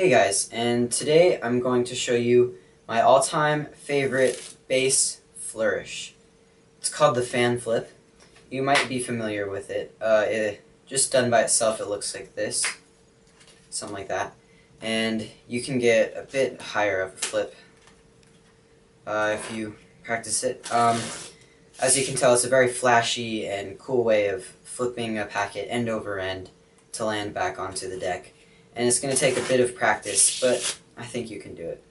Hey guys, and today I'm going to show you my all-time favorite bass flourish. It's called the fan flip. You might be familiar with it. Just done by itself, it looks like this, something like that. And you can get a bit higher of a flip if you practice it. As you can tell, it's a very flashy and cool way of flipping a packet end over end to land back onto the deck. And it's going to take a bit of practice, but I think you can do it.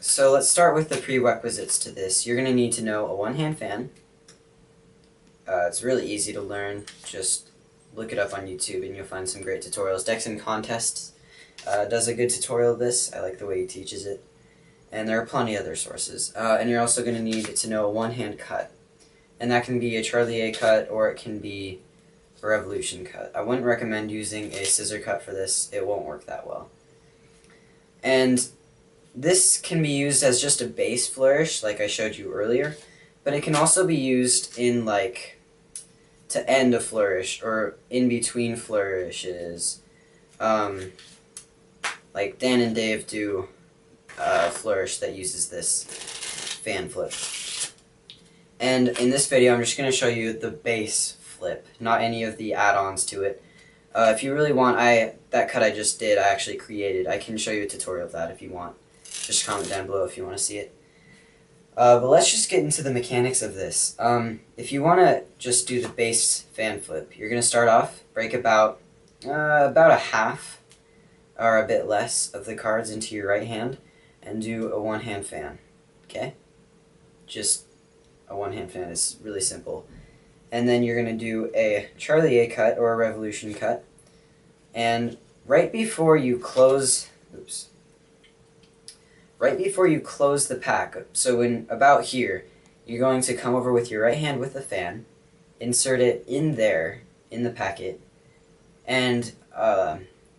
So let's start with the prerequisites to this. You're going to need to know a one-hand fan. It's really easy to learn. Just look it up on YouTube and you'll find some great tutorials. Decks and Contests does a good tutorial of this. I like the way he teaches it. And there are plenty of other sources. And you're also going to need to know a one-hand cut. And that can be a Charlie A cut or it can be a revolution cut. I wouldn't recommend using a scissor cut for this. It won't work that well. And this can be used as just a bass flourish like I showed you earlier, but it can also be used in to end a flourish or in between flourishes. Like Dan and Dave do a flourish that uses this fan flip. And in this video I'm just going to show you the bass flip, not any of the add-ons to it. If you really want, that cut I just did, I actually created. I can show you a tutorial of that if you want. Just comment down below if you want to see it. But let's just get into the mechanics of this. If you want to just do the bass fan flip, you're going to start off, break about a half or a bit less of the cards into your right hand and do a one-hand fan. Okay? Just a one-hand fan is really simple. And then you're going to do a Charlie A cut or a revolution cut. And right before you close, the pack, so in about here, you're going to come over with your right hand with the fan, insert it in there, in the packet, and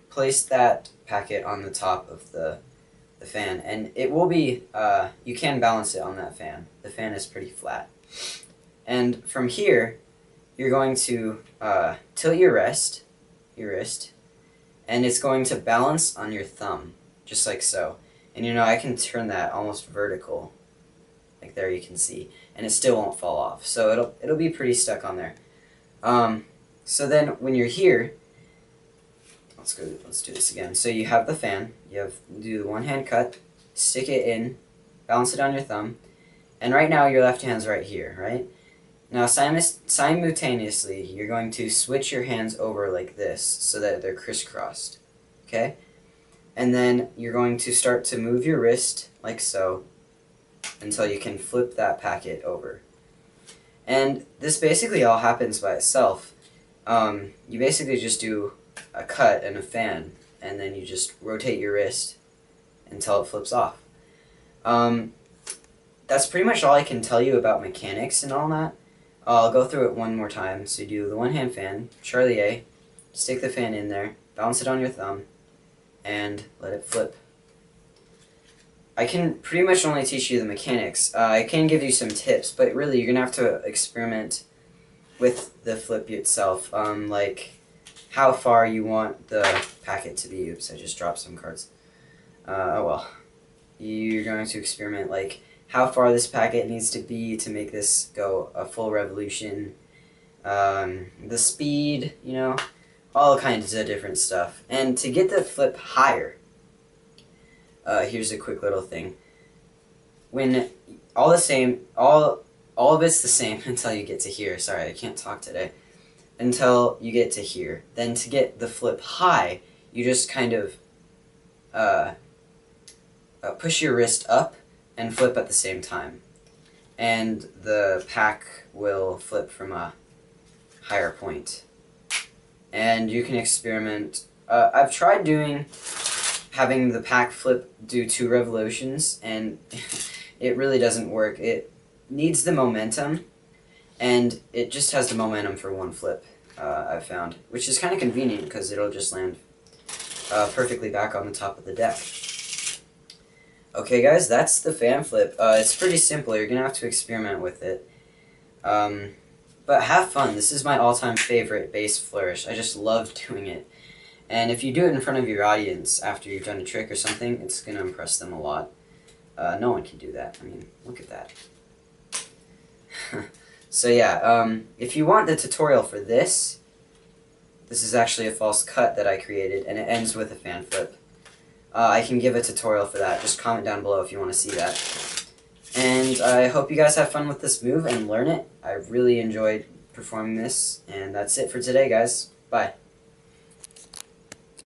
place that packet on the top of the fan. And it will be, you can balance it on that fan. The fan is pretty flat. And from here, you're going to tilt your wrist, and it's going to balance on your thumb, just like so. And you know, I can turn that almost vertical, like there you can see, and it still won't fall off. So it'll be pretty stuck on there. So then when you're here, let's do this again. So you have the fan, do the one-hand cut, stick it in, balance it on your thumb, and right now your left hand's right here, right? Now simultaneously, you're going to switch your hands over like this so that they're crisscrossed, okay? And then you're going to start to move your wrist like so until you can flip that packet over. And this basically all happens by itself. You basically just do a cut and a fan, and then you just rotate your wrist until it flips off. That's pretty much all I can tell you about mechanics and all that. I'll go through it one more time. So you do the one-hand fan, Charlie A, stick the fan in there, balance it on your thumb, and let it flip. I can pretty much only teach you the mechanics. I can give you some tips, but really you're going to have to experiment with the flip itself, like how far you want the packet to be. Oops, I just dropped some cards. Oh well. You're going to experiment like how far this packet needs to be to make this go a full revolution, the speed, you know, all kinds of different stuff. And to get the flip higher, here's a quick little thing. When all of it's the same until you get to here. Sorry, I can't talk today. Until you get to here. Then to get the flip high, you just kind of push your wrist up and flip at the same time, and the pack will flip from a higher point. And you can experiment. I've tried having the pack flip do 2 revolutions, and it really doesn't work. It needs the momentum, and it just has the momentum for 1 flip, I've found, which is kind of convenient because it'll just land perfectly back on the top of the deck. Okay guys, that's the fan flip. It's pretty simple. You're going to have to experiment with it. But have fun. This is my all-time favorite bass flourish. I just love doing it. And if you do it in front of your audience after you've done a trick or something, it's going to impress them a lot. No one can do that. I mean, look at that. So yeah, if you want the tutorial for this, this is actually a false cut that I created, and it ends with a fan flip. I can give a tutorial for that. Just comment down below if you want to see that. And I hope you guys have fun with this move and learn it. I really enjoyed performing this, and that's it for today, guys. Bye.